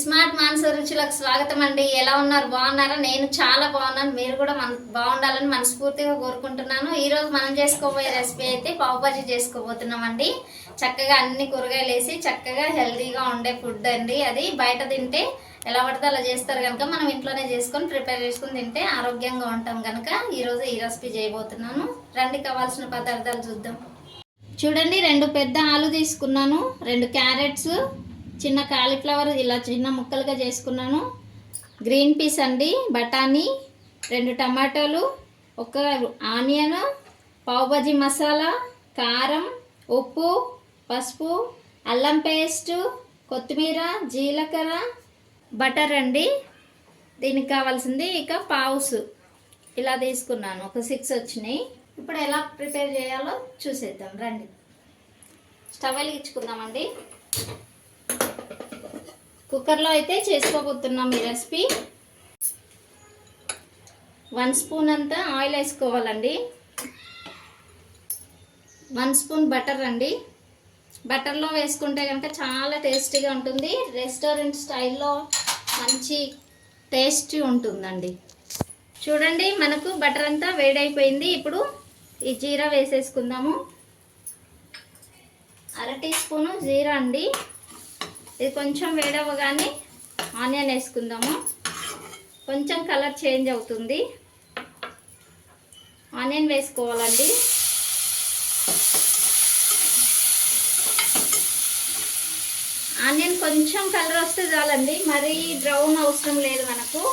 Smart మానస రుచులకు స్వాగతం అండి. ఎలా ఉన్నారు? బాగున్నారా? నేను చాలా బాగున్నాను. మీరు కూడా బాగుండాలని మనస్ఫూర్తిగా కోరుకుంటున్నాను. ఈ రోజు మనం చేసుకోబోయే రెసిపీ అయితే పావు బాజీ చేసుకోబోతున్నామండి. చక్కగా అన్ని కూరగాయలు వేసి చక్కగా హెల్తీగా ఉండే ఫుడ్ అండి. అది బయట తింటే ఎలా పడితే అలా చేస్తారు కనుక మనం ఇంట్లోనే చేసుకొని ప్రిపేర్ చేసుకుని తింటే ఆరోగ్యంగా ఉంటాం కనుక ఈరోజు ఈ రెసిపీ చేయబోతున్నాను. రండి, కావాల్సిన పదార్థాలు చూద్దాం. చూడండి, 2 పెద్ద ఆలు తీసుకున్నాను, 2 క్యారెట్స్, చిన్న కాలీఫ్లవర్ ఇలా చిన్న ముక్కలుగా చేసుకున్నాను, గ్రీన్ పీస్ అండి, బఠానీ, 2 టమాటోలు, 1 ఆనియన్, పావు బాజీ మసాలా, కారం, ఉప్పు, పసుపు, అల్లం పేస్ట్, కొత్తిమీర, జీలకర్ర, బటర్ అండి. దీనికి కావాల్సింది ఇక పావుస్ ఇలా తీసుకున్నాను, ఒక 6 వచ్చినాయి. ఇప్పుడు ఎలా ప్రిపేర్ చేయాలో చూసేద్దాం రండి. స్టవ్ వెలిగించుకుందామండి. కుక్కర్లో అయితే చేసుకోబోతున్నాం ఈ రెసిపీ. 1 స్పూన్ అంతా ఆయిల్ వేసుకోవాలండి, 1 స్పూన్ బటర్ అండి. బటర్లో వేసుకుంటే కనుక చాలా టేస్టీగా ఉంటుంది. రెస్టారెంట్ స్టైల్లో మంచి టేస్టీ ఉంటుందండి. చూడండి, మనకు బటర్ అంతా వేడైపోయింది. ఇప్పుడు ఈ జీరా వేసేసుకుందాము. 1/2 టీ స్పూను జీరా అండి. ఇది కొంచెం వేడవగానే ఆనియన్ వేసుకుందాము. కొంచెం కలర్ చేంజ్ అవుతుంది. ఆనియన్ వేసుకోవాలండి. ఆనియన్ కొంచెం కలర్ వస్తే చాలండి, మరీ బ్రౌన్ అవసరం లేదు మనకు.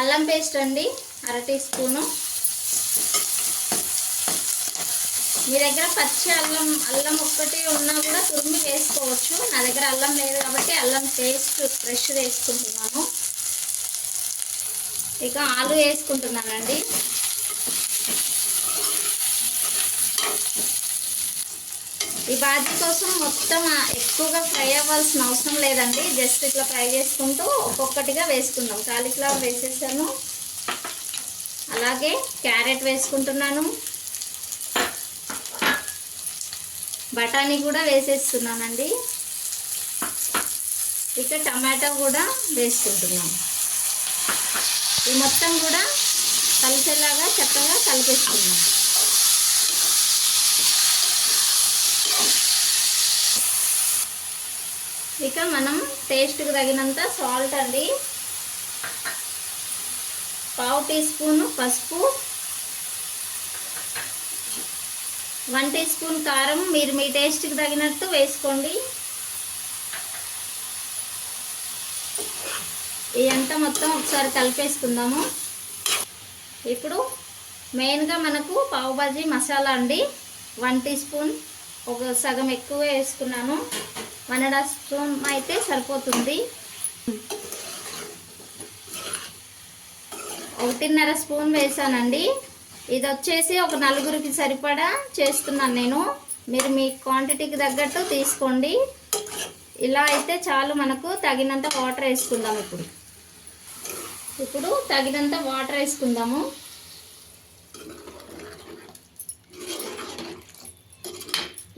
అల్లం పేస్ట్ అండి, 1/2 టీ స్పూను. మీ దగ్గర పచ్చి అల్లం ఒక్కటి ఉన్నా కూడా తురిమి వేసుకోవచ్చు. నా దగ్గర అల్లం లేదు కాబట్టి అల్లం పేస్ట్ ఫ్రెష్ వేసుకుంటున్నాను. ఇక ఆలు వేసుకుంటున్నానండి. ఈ బాజీ కోసం మొత్తం ఎక్కువగా ఫ్రై అవ్వాల్సిన అవసరం లేదండి. జస్ట్ ఇట్లా ఫ్రై చేసుకుంటూ ఒక్కొక్కటిగా వేసుకుందాం. కాలీఫ్లవర్ వేసేసాను, అలాగే క్యారెట్ వేసుకుంటున్నాను, బఠానీ కూడా వేసేస్తున్నానండి. ఇక టమాటో కూడా వేసుకుంటున్నాం. ఈ మొత్తం కూడా కలిసేలాగా చక్కగా కలిపేసుకున్నాం. ఇక మనం టేస్ట్కి తగినంత సాల్ట్ అండి, పావు టీ స్పూను పసుపు, 1 టీ స్పూన్ కారం. మీరు మీ టేస్ట్కి తగినట్టు వేసుకోండి. ఇదంతా మొత్తం ఒకసారి కలిపేసుకుందాము. ఇప్పుడు మెయిన్గా మనకు పావు బాజీ మసాలా అండి, 1 టీ స్పూన్, ఒక సగం ఎక్కువ వేసుకున్నాను. 1.5 స్పూన్ అయితే సరిపోతుంది. 1.5 స్పూన్ వేసానండి. ఇది వచ్చేసి ఒక 4గురికి సరిపడా చేస్తున్నాను నేను. మీరు మీ క్వాంటిటీకి తగ్గట్టు తీసుకోండి. ఇలా అయితే చాలు మనకు. తగినంత వాటర్ వేసుకుందాం. ఇప్పుడు తగినంత వాటర్ వేసుకుందాము.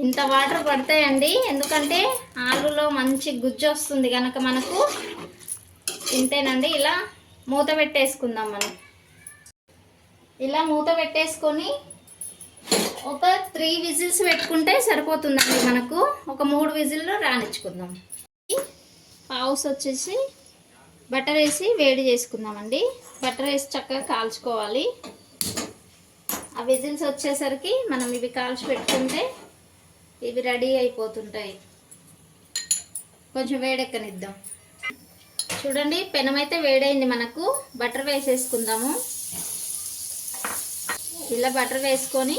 ఇంత వాటర్ పడతాయండి, ఎందుకంటే ఆలులో మంచి గుజ్జు వస్తుంది కనుక మనకు. ఇంతేనండి. ఇలా మూత పెట్టేసుకుందాం. మనం ఇలా మూత పెట్టేసుకొని ఒక 3 విజిల్స్ పెట్టుకుంటే సరిపోతుందండి మనకు. ఒక 3 విజిల్లో రానిచ్చుకుందాం. పావుస్ వచ్చేసి బటర్ వేసి వేడి చేసుకుందామండి. బటర్ వేసి చక్కగా కాల్చుకోవాలి. ఆ విజిల్స్ వచ్చేసరికి మనం ఇవి కాల్చి పెట్టుకుంటే ఇవి రెడీ అయిపోతుంటాయి. కొంచెం వేడెక్కనిద్దాం. చూడండి, పెనం అయితే వేడైంది మనకు. బటర్ వేసేసుకుందాము. ఇలా బటర్ వేసుకొని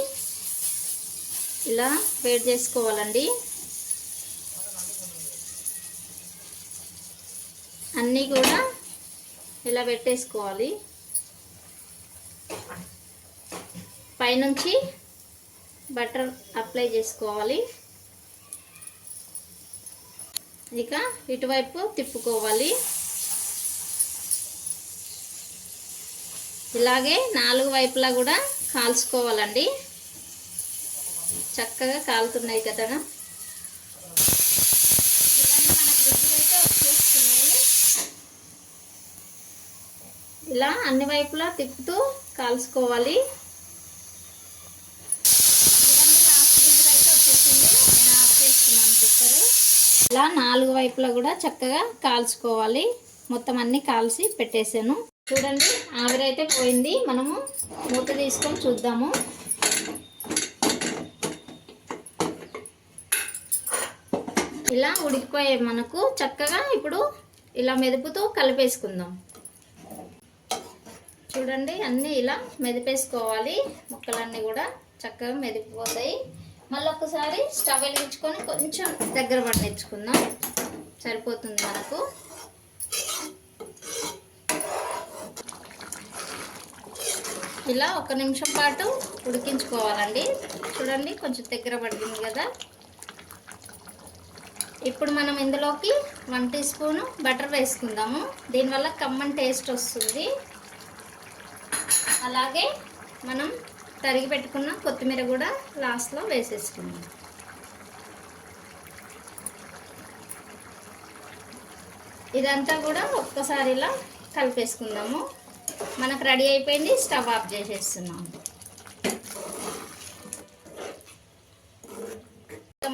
ఇలా వేడి చేసుకోవాలండి. అన్నీ కూడా ఇలా పెట్టేసుకోవాలి. పైనుంచి బటర్ అప్లై చేసుకోవాలి. ఇక ఇటువైపు తిప్పుకోవాలి. ఇలాగే 4 వైపులా కూడా కాల్చుకోవాలండి. చక్కగా కాలుతున్నాయి కదా. చూడండి, మనకు విజిల్ అయితే వచ్చేస్తున్నాయి. ఇలా అన్ని వైపులా తిప్పుతూ కాల్చుకోవాలి. లాస్ట్ విజిల్ అయితే వచ్చేసింది, నేను ఆఫ్ చేస్తున్నాను కుక్కర్. ఇలా 4 వైపులా కూడా చక్కగా కాల్చుకోవాలి. మొత్తం అన్ని కాల్చి పెట్టేసాను. చూడండి ఆవిరైతే పోయింది. మనము మూత తీసుకొని చూద్దాము. ఇలా ఉడికిపోయే మనకు చక్కగా. ఇప్పుడు ఇలా మెదుపుతూ కలిపేసుకుందాం. చూడండి అన్నీ ఇలా మెదిపేసుకోవాలి. ముక్కలన్నీ కూడా చక్కగా మెదిపిపోతాయి. మళ్ళీ ఒకసారి స్టవ్ వెలిగించుకొని కొంచెం దగ్గర పట్టించుకుందాం, సరిపోతుంది మనకు. ఇలా 1 నిమిషం పాటు ఉడికించుకోవాలండి. చూడండి కొంచెం దగ్గర పడింది కదా. ఇప్పుడు మనం ఇందులోకి 1 టీ స్పూను బటర్ వేసుకుందాము. దీనివల్ల కమ్మని టేస్ట్ వస్తుంది. అలాగే మనం తరిగి పెట్టుకున్న కొత్తిమీర కూడా లాస్ట్లో వేసేసుకుందాం. ఇదంతా కూడా ఒక్కసారి ఇలా కలిపేసుకుందాము. మనకు రెడీ అయిపోయింది. స్టవ్ ఆఫ్ చేసేస్తున్నాము.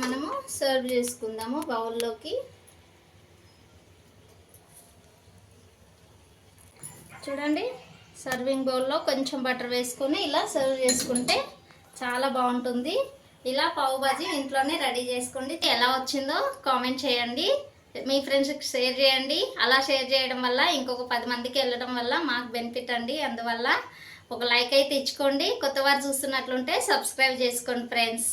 మనము సర్వ్ చేసుకుందాము బౌల్లోకి. చూడండి సర్వింగ్ బౌల్లో కొంచెం బటర్ వేసుకొని ఇలా సర్వ్ చేసుకుంటే చాలా బాగుంటుంది. ఇలా పావు బాజీ ఇంట్లోనే రెడీ చేసుకోండి. ఎలా వచ్చిందో కామెంట్ చేయండి, మీ ఫ్రెండ్స్కి షేర్ చేయండి. అలా షేర్ చేయడం వల్ల ఇంకొక 10 మందికి వెళ్ళడం వల్ల మాకు బెనిఫిట్ అండి. అందువల్ల ఒక లైక్ అయితే ఇచ్చుకోండి. కొత్త వారు చూస్తున్నట్లుంటే సబ్స్క్రైబ్ చేసుకోండి ఫ్రెండ్స్.